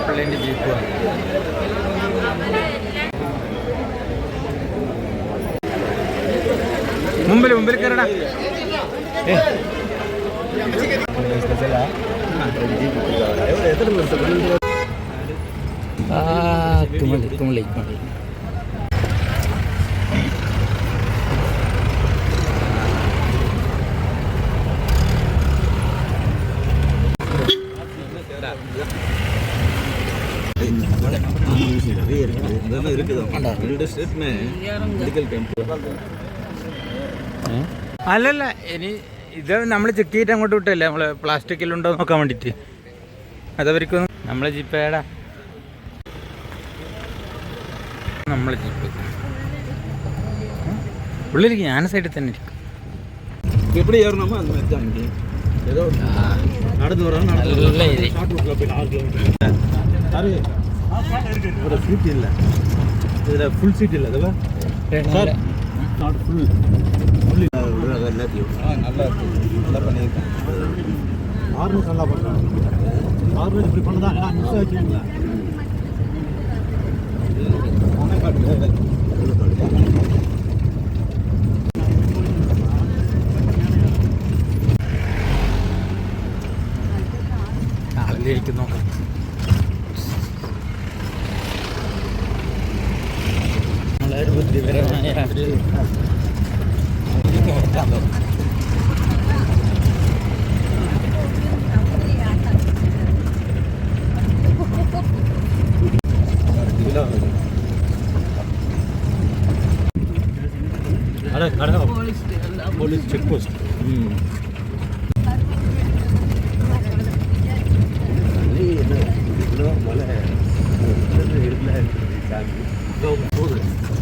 പിള്ളേൻ്റെ jeep മുമ്പിൽ കയറടാ. കുമളി അല്ലല്ല, ഇനി ഇത് നമ്മൾ ചെക്ക് ചെയ്തിട്ട് അങ്ങോട്ട് വിട്ടല്ലേ, നമ്മൾ പ്ലാസ്റ്റിക്കിലുണ്ടോ നോക്കാൻ വേണ്ടിയിട്ട്. അതവർക്കൊന്നും നമ്മളെ ജീപ്പേടാ, നമ്മളെ ജീപ്പ് ഉള്ളിലേക്ക് ഞാൻ സൈഡിൽ തന്നെ ഇരിക്കും. சீட் இல்லை, இதில் ஃபுல் சீட் இல்லை சார். நாட் ஃபுல் எல்லாத்தையும் நல்லா நல்லா பண்ணியிருக்கேன். ஆர்னஸ் நல்லா பண்ணுறாங்க. ஆர்னஸ் இப்படி பண்ணதான் ஏன்னா மிஸ் ஆச்சுங்களா. നാളിലേക്ക് നോക്കാം. വളരെ ബുദ്ധിപരമായ ഒരു போலீஸ் செக் போஸ்ட்.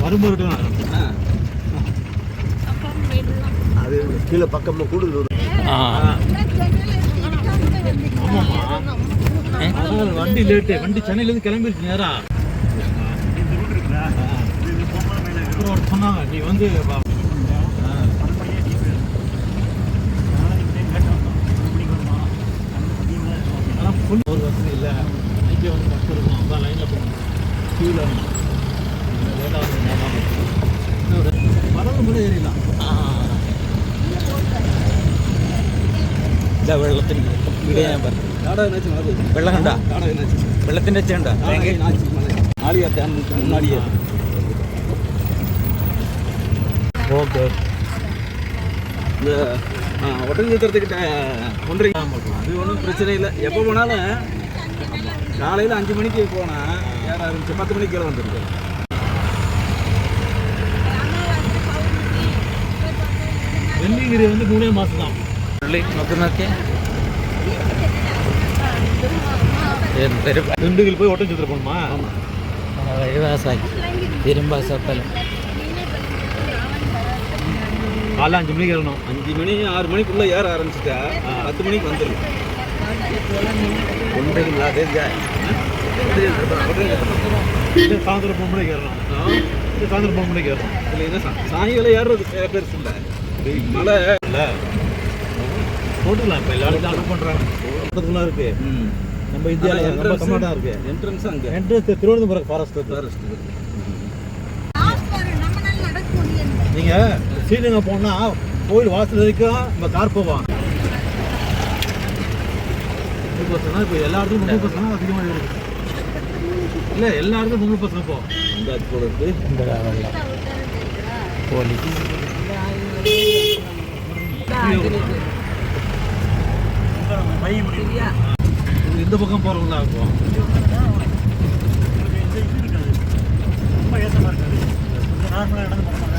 வரும்போது அது கீழே பக்கமாக கூடுதல். வண்டி லேட்டு, வண்டி சென்னையிலேருந்து கிளம்பிடுச்சு நேரா. அப்புறம் சொன்னாங்க நீ வந்து ஃபுல் ஒரு வசதி இல்லை. இங்கே வந்து பஸ் இருக்கும், அதான் லைனில் போகணும், கியூவில் லேட்டாக வரது கூட ஏறிடலாம். ഇതാ വെള്ളത്തിന് ഇവിടെ ഞാൻ പറഞ്ഞു. വെള്ളം കണ്ടാ, വെള്ളത്തിൻ്റെ അച്ഛൻ ഉണ്ടോ? മുന്നാടിയേ ஓகே. இந்த ஒட்டஞ்சத்திரத்துக்கிட்ட ஒன்றரை அது ஒன்றும் பிரச்சனை இல்லை. எப்போ போனாலும் காலையில் 5 மணிக்கு போனால் ஏற ஆரம்பிச்சு 10 மணிக்கு கீழே வந்துருக்கு. வெள்ளிங்கிரி வந்து 3 மாதம் தான். നോക്കുന്നൊക്കെ திண்டுக்கல் போய் ஒட்டஞ்சத்திரம் போகணுமா? വഴിവാസാക്കി തിരുമ്പാസപ്പലം காலைல 5 மணிக்கு ஏறணும். 5 மணி 6 மணிக்குள்ளே ஏற ஆரம்பிச்சுட்டா 10 மணிக்கு வந்துடும். ஒன்றைங்களா சாயந்தரம் 3 மணிக்கு ஏறணும். சாயந்தரம் 3 மணிக்கு ஏறணும். இல்லை என்ன சாயங்காலம் ஏறுறது பெருசு இல்லை, மழை இல்லை. போட்டுக்கலாம். இப்போ எல்லாரும் அனுப்ப பண்ணுறாங்க. பக்கத்துலாம் இருக்குது. நம்ம இந்தியாவில் நம்ம தமிழ்நாடு இருக்குது. என்ட்ரன்ஸ் அங்கே என்ட்ரன்ஸ் திருவனந்தபுரம் ஃபாரஸ்ட். நீங்கள் ஸ்ரீரங்க போனால் கோயில் வாசல் வரைக்கும் நம்ம கார் போவோம். 30% இப்போ எல்லா இடத்துக்கும் 30% அதிகமாக இருக்குது. இல்லை எல்லா இடத்துக்கும் 30% போகும். இந்த அது போல இருக்குது. இந்த போலீஸ் இந்த பக்கம் போகிறவங்களா இருக்கும். ரொம்ப ஏற்றமாக இருக்காது. நார்மலாக நடந்து போகிறாங்க.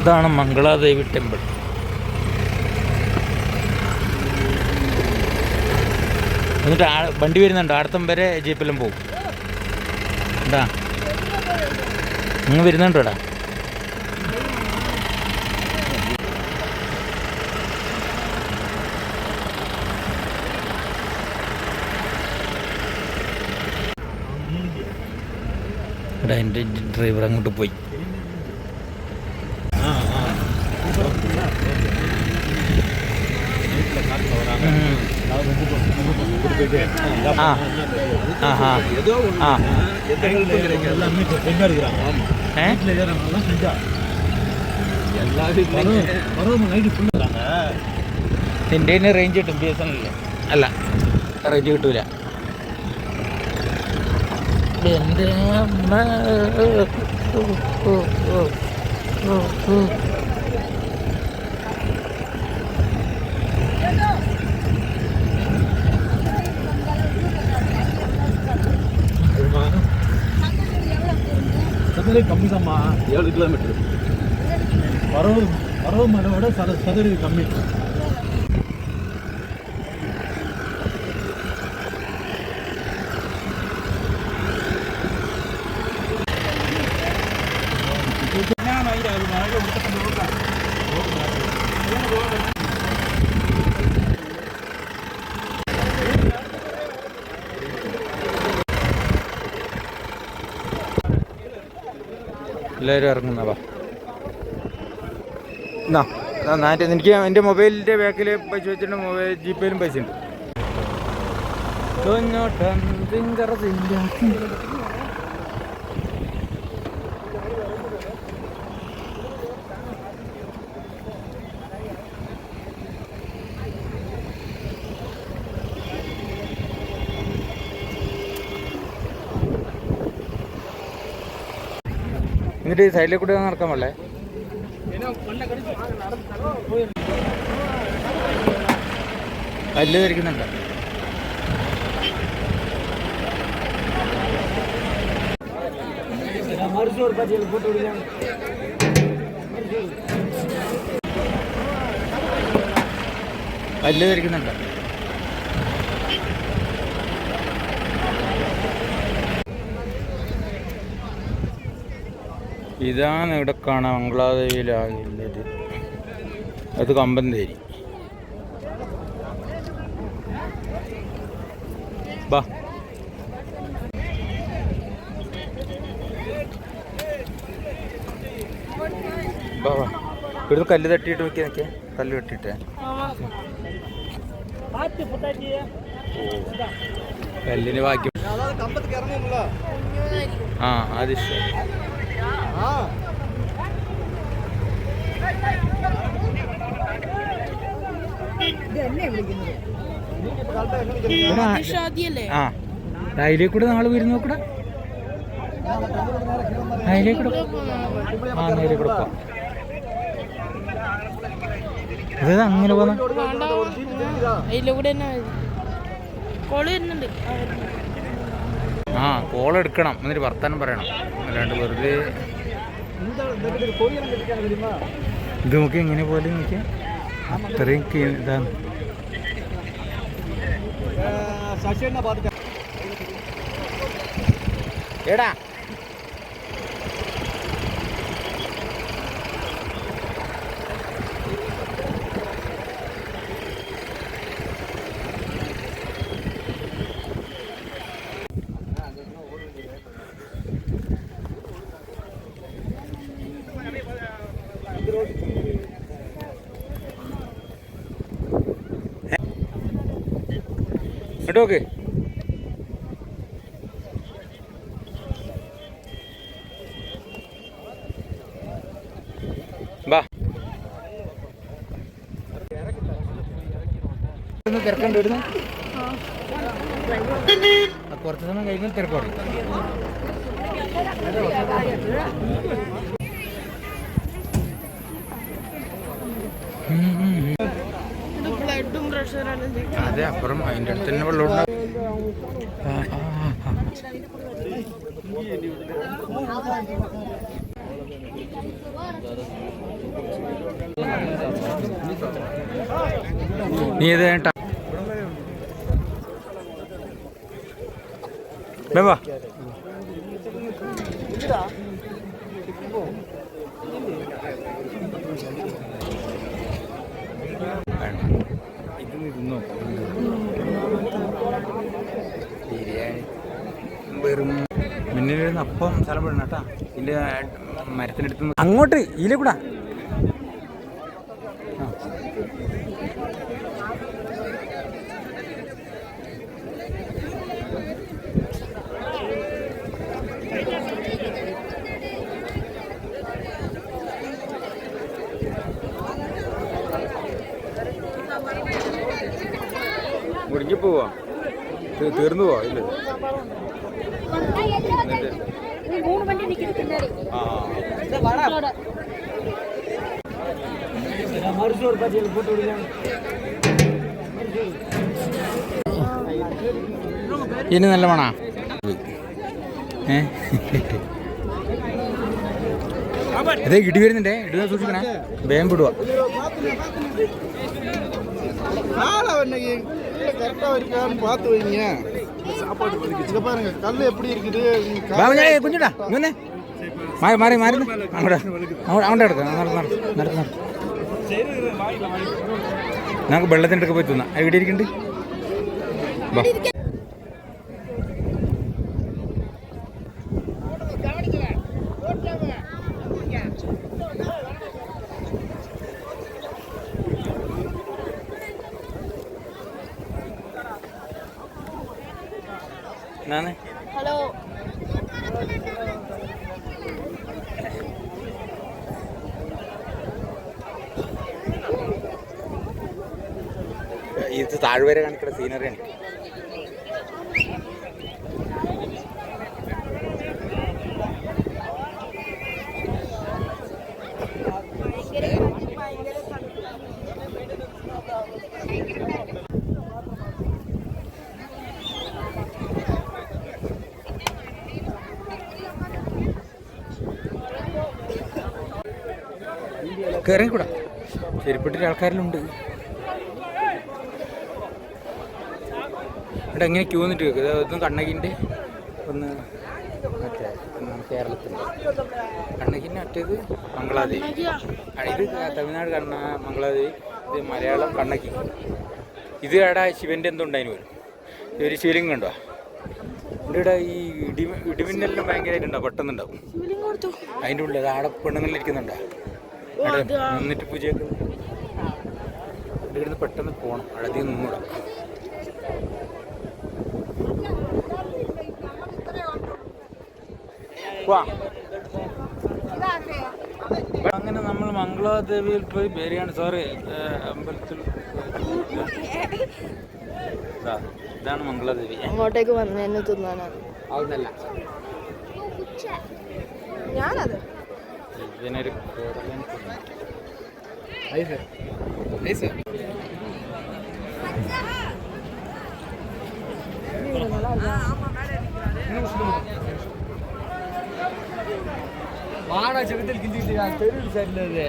ഇതാണ് മംഗളാദേവി ടെമ്പിൾ. എന്നിട്ട് വണ്ടി വരുന്നുണ്ട്, അടുത്തം വരെ ജീപ്പെല്ലാം പോകും. എന്താ നിങ്ങൾ വരുന്നുണ്ടോടാ? എൻ്റെ ഡ്രൈവർ അങ്ങോട്ട് പോയി. എൻ്റെ റേഞ്ച് കിട്ടും, BSNL അല്ല റേഞ്ച് കിട്ടൂല. എൻ്റെ അമ്മ ಕಮ್ಮಿ ಸಮ್ಮ 7 ಕಿಲೋಮೀಟರ್ ಬರೋ ಮನೋಡ ಸದರಿ ಕಮ್ಮಿ. എല്ലാവരും ഇറങ്ങുന്നവാ. എനിക്ക് എൻ്റെ മൊബൈലിൻ്റെ ബാക്കിൽ പൈസ വെച്ചിട്ടുണ്ട്, മൊബൈൽ ജിപേയിലും പൈസ ഉണ്ട്. എന്നിട്ട് ഈ സൈഡിൽ കൂടെ നടക്കാൻ പാടില്ലേ? കല്ല് ധരിക്കുന്നുണ്ട്. കല്ല് ധരിക്കുന്നുണ്ട്. ഇതാണ് ഇവിടെ കാണാൻ മംഗളാദേവിയിലാകുന്നത്. അത് കമ്പന്തേരി. ബാ ബാ ബാ ഇവിടുന്ന് കല്ല് തട്ടിയിട്ട് നോക്കിയാൽ കല്ല് തട്ടിയിട്ട് കല്ലിന് ബാക്കി. ആ അത് ശരി. ആ അതിലേ കൂടെ നാളെ വരും നോക്കൂടെ, അതിലേ കൂടെ നേരെ കൂടെ പോവാം. ഇത് അങ്ങനെ പോന്ന ആ കോൾ എടുക്കണം, എന്നിട്ട് വർത്താനം പറയണം, അല്ലാണ്ട് വെറുതെ ഇത് നോക്കി എങ്ങനെ പോലെ നോക്കിയാൽ അത്രയും ഇതാണ്. എടാ ഓക്കെ ബാ തിരക്കണ്ട് വരുന്നു. കുറച്ച് സമയം കഴിയുമ്പോൾ തിരക്കോടും. അതെ അപ്പുറം അതിൻ്റെ അടുത്ത് തന്നെ വെള്ളം ഉണ്ടാകും. നീ ഇത് കേട്ടാ വാ ഇതിരുന്നോ ബിരിയാണി വെറും മുന്നിലിരുന്ന് അപ്പം സ്ഥലം പെടണം കേട്ടാ. ഇതിൻ്റെ മരത്തിനടുത്ത് അങ്ങോട്ട് ഇതിലെ കൂടാ. മുടിഞ്ഞു പോവാ, തീർന്നു പോവാ ഇല്ല. ഇനി നല്ല മണാ. അതെ ഇടി വരുന്നുണ്ടേ, ഇടുന്ന സൂക്ഷിക്കണേ, വേഗം വിടുക. பார்த்து வைங்க. சாப்பாடு இங்க பாருங்க கல் எப்படி இருக்குது. കുഞ്ഞിട്ടാ ഇങ്ങനെ മാറി മാറി മാറി അങ്ങോട്ട് അങ്ങോട്ട് എടുക്കാം. നമുക്ക് വെള്ളത്തിൻ്റെ അടുക്ക പോയി തിന്നാം. എവിടെ ഇരിക്കുന്നുണ്ട്? ഹലോ ഇത് താഴ്വര കാണിക്കുന്ന സീനറിയാണ്. കയറിക്കൂടാ, ചെരുപ്പിട്ടിട്ട് ആൾക്കാരിലുണ്ട്. ഇവിടെ എങ്ങനെ ക്യൂ നിന്നിട്ട് ഇതും കണ്ണകിൻ്റെ ഒന്ന് മറ്റേ കേരളത്തിൻ്റെ കണ്ണകിൻ്റെ മറ്റേത് മംഗളാദേവി. ഇത് തമിഴ്നാട് മംഗളാദേവി, ഇത് മലയാളം കണ്ണകി. ഇത് അവിടെ ശിവൻ്റെ എന്തുണ്ടായിരുന്നു വരും. ഇതൊരു ശിവലിംഗം കണ്ടോ ഇവിടെ. ഈ ഇടിമിന്നെല്ലാം ഭയങ്കരമായിട്ടുണ്ടാവും, പെട്ടെന്നുണ്ടാവും. അതിൻ്റെ ഉള്ളിൽ ആടെ പെണ്ണുങ്ങളിലിരിക്കുന്നുണ്ടോ അവിടെ നിന്നിട്ട് പൂജയൊക്കെ. ഇവിടെ പെട്ടെന്ന് പോകണം, അവിടെ നിന്നൂടാ. അങ്ങനെ നമ്മൾ മംഗളാദേവിയിൽ പോയി ബിരിയാണി അമ്പലത്തിൽ. ഇതാണ് മംഗളാദേവി. അങ്ങോട്ടേക്ക് വന്ന് എന്നെ തിന്നാനാണ്. അതൊന്നല്ല, ഞാനത് ഇതിനൊരു വാടാ ചെറുത്തിൽ കിഞ്ചിട്ട് തെരുവ് സൈഡിലേ.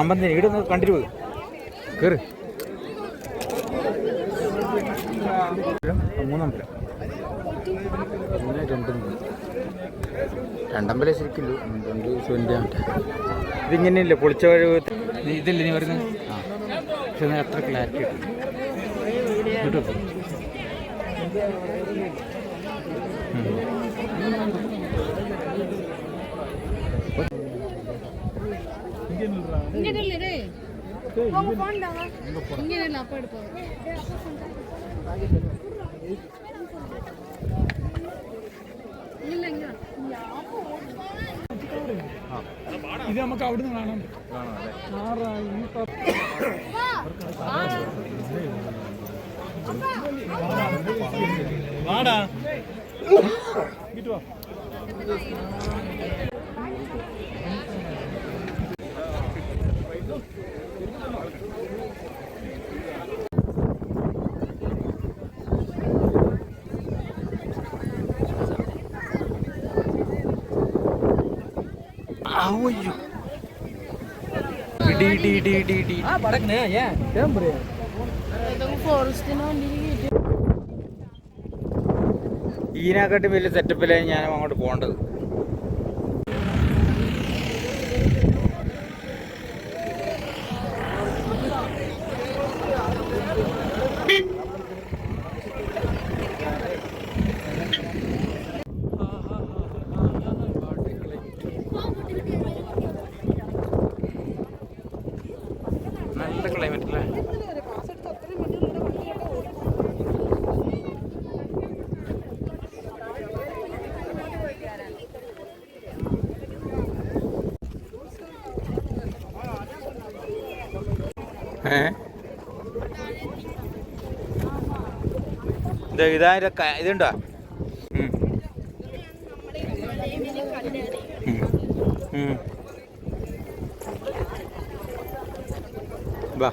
അമ്പന്തിന് ഇവിടെ ഒന്ന് കണ്ടിട്ട് പോയി കയറി. മൂന്നമ്പലം, രണ്ടമ്പലം ശരിക്കില്ല, രണ്ട് ശിവൻ്റെ. ഇതിങ്ങനെയല്ലേ പൊളിച്ച വഴി ഇതല്ലേ നീ പറയുന്നത്? ആ, പക്ഷെ അത്ര ക്ലാരിറ്റി കിട്ടും കേട്ടോ. ഇത് നമുക്ക് അവിടുന്ന് കാണാൻ വാടാ കിട്ടുവാ അയ്യോ ഇടി ഇടി ഇടി ഇടി ഇടി ഫോറസ്റ്റിന് വണ്ടി ഇതിനെക്കാട്ടി വലിയ സെറ്റപ്പിലാണ് ഞാൻ അങ്ങോട്ട് പോകേണ്ടത്. നല്ല ക്ലൈമറ്റ് അല്ലേ? ഇതുണ്ടോ? വാ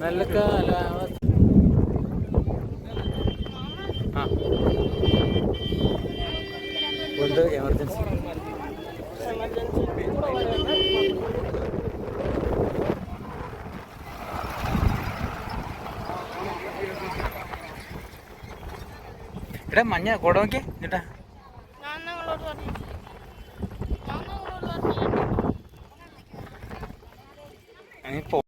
നല്ല കാലാവസ്ഥ. ആ ഉണ്ട് എമർജൻസി. എടാ മഞ്ഞ കൊട നോക്കിയേ ചേട്ടാ. ഞാൻ